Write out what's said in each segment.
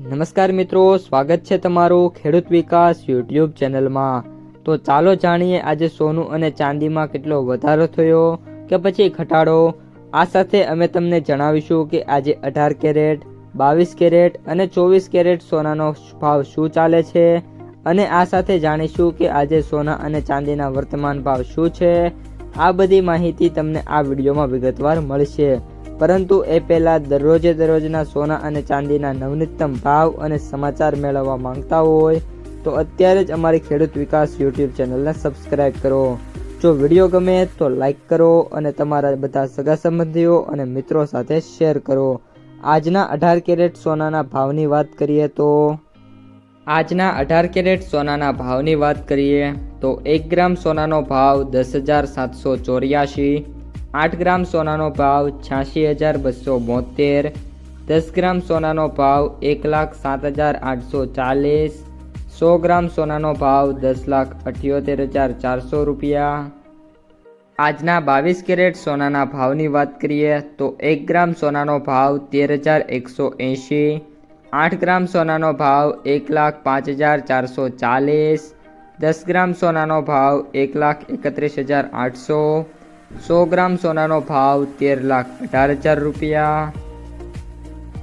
નમસ્કાર મિત્રો, સ્વાગત છે તમારું ખેડૂત વિકાસ યુટ્યુબ ચેનલમાં। તો ચાલો જાણીએ આજે સોનું અને ચાંદીમાં કેટલો વધારો થયો કે પછી ઘટાડો। આ સાથે અમે તમને જણાવીશું કે આજે 18 કેરેટ, 22 કેરેટ અને 24 કેરેટ સોનાનો ભાવ શું ચાલે છે અને આ સાથે જાણીશું કે આજે સોના અને ચાંદીના વર્તમાન ભાવ શું છે। આ બધી માહિતી તમને આ વિડીયોમાં વિગતવાર મળશે, પરંતુ એ પહેલાં દરરોજના સોના અને ચાંદીના નવનીતમ ભાવ અને સમાચાર મેળવવા માંગતા હોય તો અત્યારે જ અમારી ખેડૂત વિકાસ યુટ્યુબ ચેનલને સબસ્ક્રાઈબ કરો। જો વિડીયો ગમે તો લાઈક કરો અને તમારા બધા સગા સંબંધીઓ અને મિત્રો સાથે શેર કરો। આજના 18 કેરેટ સોનાના ભાવની વાત કરીએ તો આજના 18 કેરેટ સોનાના ભાવની વાત કરીએ તો 1 ગ્રામ સોનાનો ભાવ 10,784, 8 ગ્રામ સોનાનો ભાવ 86,272, 10 ગ્રામ સોનાનો ભાવ 1,07,840, 100 ગ્રામ સોનાનો ભાવ 10,78,400 રૂપિયા। આજના 22 કેરેટ સોનાના ભાવની વાત કરીએ તો 1 ગ્રામ સોનાનો ભાવ 13,180, 8 ગ્રામ સોનાનો ભાવ 1,05,440, 10 ગ્રામ સોનાનો ભાવ 1,31,800, 100 ગ્રામ સોનાનો ભાવ 13,18,000 રૂપિયા।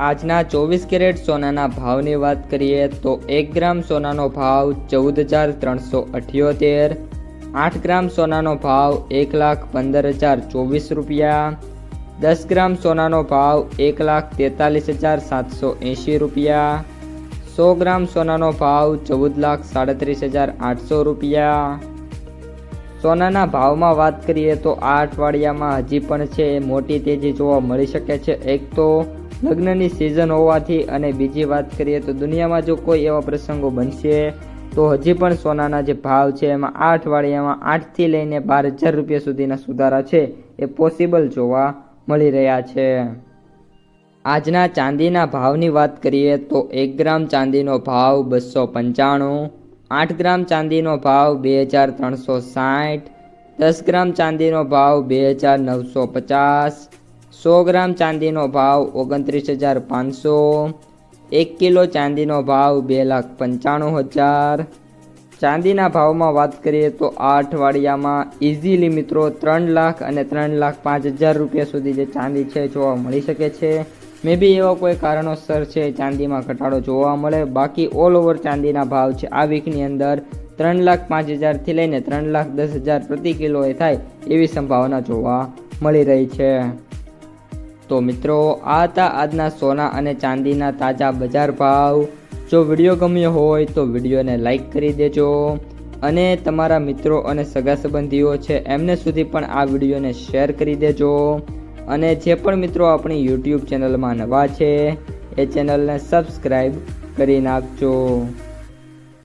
આજના 24 કેરેટ સોનાના ભાવની વાત કરીએ તો 1 ગ્રામ સોનાનો ભાવ 14,378, 8 ગ્રામ સોનાનો ભાવ 1,15,024 રૂપિયા, 10 ગ્રામ સોનાનો ભાવ 1,43,780 રૂપિયા, 100 ગ્રામ સોનાનો ભાવ 14,37,800 રૂપિયા। સોનાના ભાવમાં વાત કરીએ તો આ અઠવાડિયામાં હજી પણ છે મોટી તેજી જોવા મળી શકે છે। એક તો લગ્નની સિઝન હોવાથી અને બીજી વાત કરીએ તો દુનિયામાં જો કોઈ એવા પ્રસંગો બનશે તો હજી પણ સોનાના જે ભાવ છે એમાં આ અઠવાડિયામાં 8થી લઈને 12,000 રૂપિયા સુધીના સુધારા છે એ પોસિબલ જોવા મળી રહ્યા છે। આજના ચાંદીના ભાવની વાત કરીએ તો 1 ગ્રામ ચાંદીનો ભાવ 295, 8 ગ્રામ ચાંદીનો ભાવ 2,360, 10 ગ્રામ ચાંદીનો ભાવ 2,950, 100 ગ્રામ ચાંદીનો ભાવ 29,500, 1 કિલો ચાંદીનો ભાવ 2,95,000। ચાંદીના ભાવમાં વાત કરીએ તો આ અઠવાડિયામાં ઇઝીલી મિત્રો 3 લાખ અને 3,05,000 રૂપિયા સુધી જે ચાંદી છે જોવા મળી શકે છે। મે બી એવા કોઈ કારણોસર છે ચાંદીમાં ઘટાડો જોવા મળે, બાકી ઓલ ઓવર ચાંદીના ભાવ છે આ વીકની અંદર 3,05,000થી લઈને 3,10,000 પ્રતિ કિલોએ થાય એવી સંભાવના જોવા મળી રહી છે। તો મિત્રો આ હતા આજના સોના અને ચાંદીના તાજા બજાર ભાવ। જો વિડીયો ગમ્યો હોય તો વિડીયોને લાઈક કરી દેજો અને તમારા મિત્રો અને સગા સંબંધીઓ છે એમને સુધી પણ આ વિડીયોને શેર કરી દેજો અને જે પણ મિત્રો આપણી યુટ્યુબ ચેનલમાં નવા છે એ ચેનલને સબસ્ક્રાઈબ કરી નાખજો।